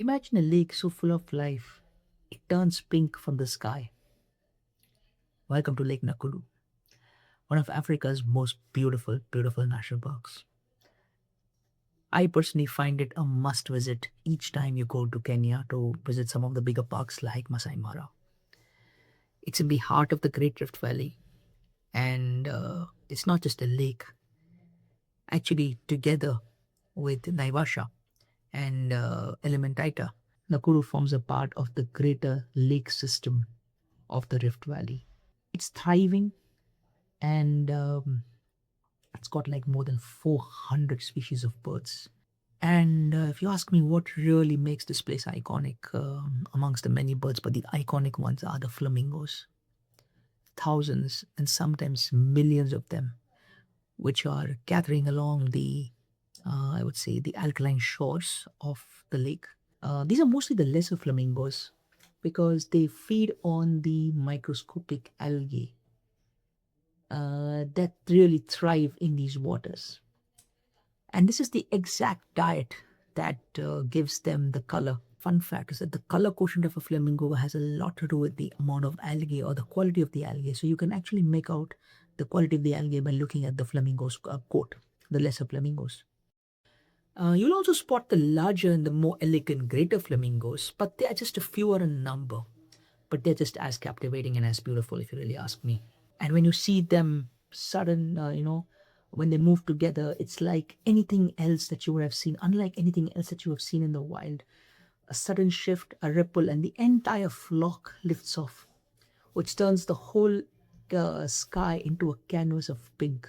Imagine a lake so full of life, it turns pink from the sky. Welcome to Lake Nakuru, one of Africa's most beautiful national parks. I personally find it a must visit each time you go to Kenya to visit some of the bigger parks like Masai Mara. It's in the heart of the Great Rift Valley, and it's not just a lake. Actually, together with Naivasha and Elementaita, Nakuru forms a part of the greater lake system of the Rift Valley. It's thriving and it's got like more than 400 species of birds. And if you ask me what really makes this place iconic amongst the many birds, but the iconic ones are the flamingos. Thousands and sometimes millions of them, which are gathering along the, I would say, the alkaline shores of the lake. These are mostly the lesser flamingos because they feed on the microscopic algae that really thrive in these waters. And this is the exact diet that gives them the color. Fun fact is that the color quotient of a flamingo has a lot to do with the amount of algae or the quality of the algae. So you can actually make out the quality of the algae by looking at the flamingo's coat, the lesser flamingos. You'll also spot the larger and the more elegant greater flamingos, but they are just a fewer in number. But they're just as captivating and as beautiful, if you really ask me. And when you see them sudden, when they move together, it's like anything else that you would have seen, unlike anything else that you have seen in the wild. A sudden shift, a ripple, and the entire flock lifts off, which turns the whole sky into a canvas of pink.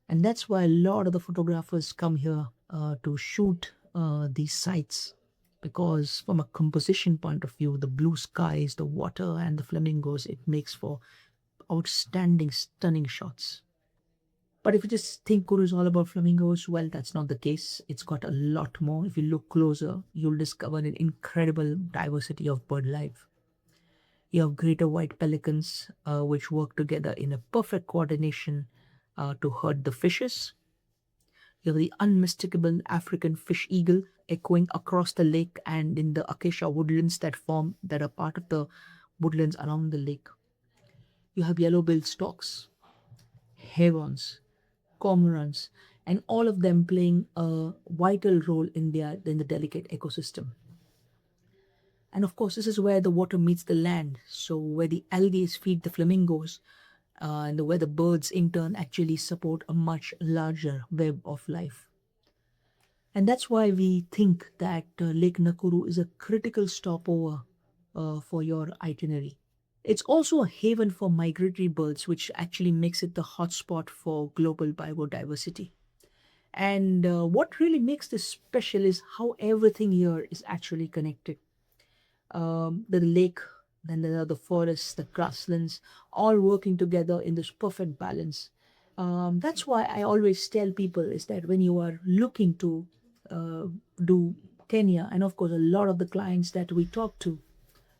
And that's why a lot of the photographers come here to shoot these sites, because from a composition point of view, the blue skies, the water, and the flamingos, it makes for outstanding, stunning shots. But if you just think Kuru is all about flamingos, well, that's not the case. It's got a lot more. If you look closer, you'll discover an incredible diversity of bird life. You have greater white pelicans, which work together in a perfect coordination to herd the fishes. You have the unmistakable African fish eagle echoing across the lake and in the acacia woodlands that are part of the woodlands around the lake. You have yellow-billed storks, herons, cormorants, and all of them playing a vital role in the delicate ecosystem. And of course, this is where the water meets the land. So where the algae feed the flamingos, and where the birds in turn actually support a much larger web of life. And that's why we think that Lake Nakuru is a critical stopover for your itinerary. It's also a haven for migratory birds, which actually makes it the hotspot for global biodiversity. And what really makes this special is how everything here is actually connected. The lake, then there are the forests, the grasslands, all working together in this perfect balance. That's why I always tell people is that when you are looking to do Kenya, and of course a lot of the clients that we talk to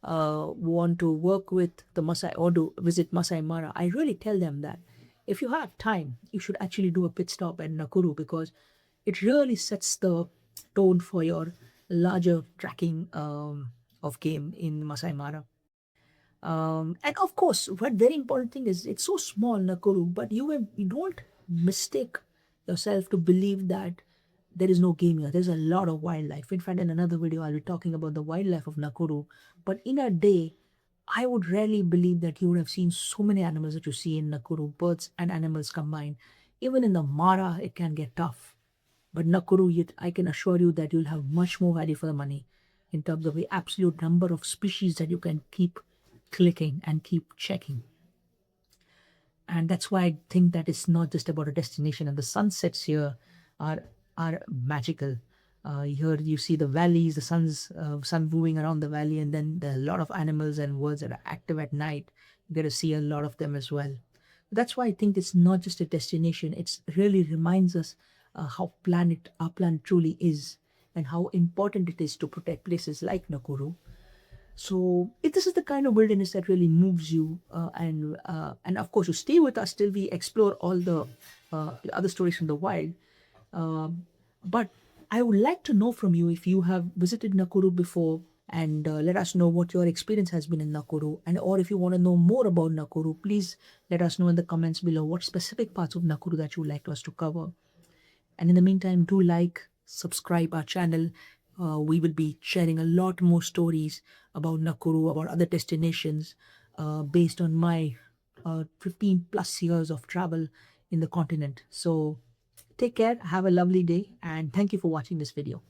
want to work with the Masai or to visit Masai Mara, I really tell them that if you have time, you should actually do a pit stop at Nakuru because it really sets the tone for your larger tracking of game in Masai Mara. And of course, what very important thing is it's so small, Nakuru, but you don't mistake yourself to believe that there is no game here. There's a lot of wildlife. In fact, in another video, I'll be talking about the wildlife of Nakuru. But in a day, I would rarely believe that you would have seen so many animals that you see in Nakuru, birds and animals combined. Even in the Mara, it can get tough. But Nakuru, yet I can assure you that you'll have much more value for the money in terms of the absolute number of species that you can keep clicking and keep checking. And that's why I think that it's not just about a destination. And the sunsets here are magical. Here you see the valleys, the sun moving around the valley, and then there are a lot of animals and birds that are active at night. You get to see a lot of them as well. That's why I think it's not just a destination. It really reminds us how our planet truly is, and how important it is to protect places like Nakuru. So if this is the kind of wilderness that really moves you, and of course you stay with us till we explore all the other stories from the wild. But I would like to know from you if you have visited Nakuru before, and let us know what your experience has been in Nakuru. And or if you want to know more about Nakuru, please let us know in the comments below what specific parts of Nakuru that you would like us to cover. And in the meantime, do like, subscribe our channel. We will be sharing a lot more stories about Nakuru, about other destinations, based on my 15 plus years of travel in the continent. So take care, have a lovely day, and thank you for watching this video.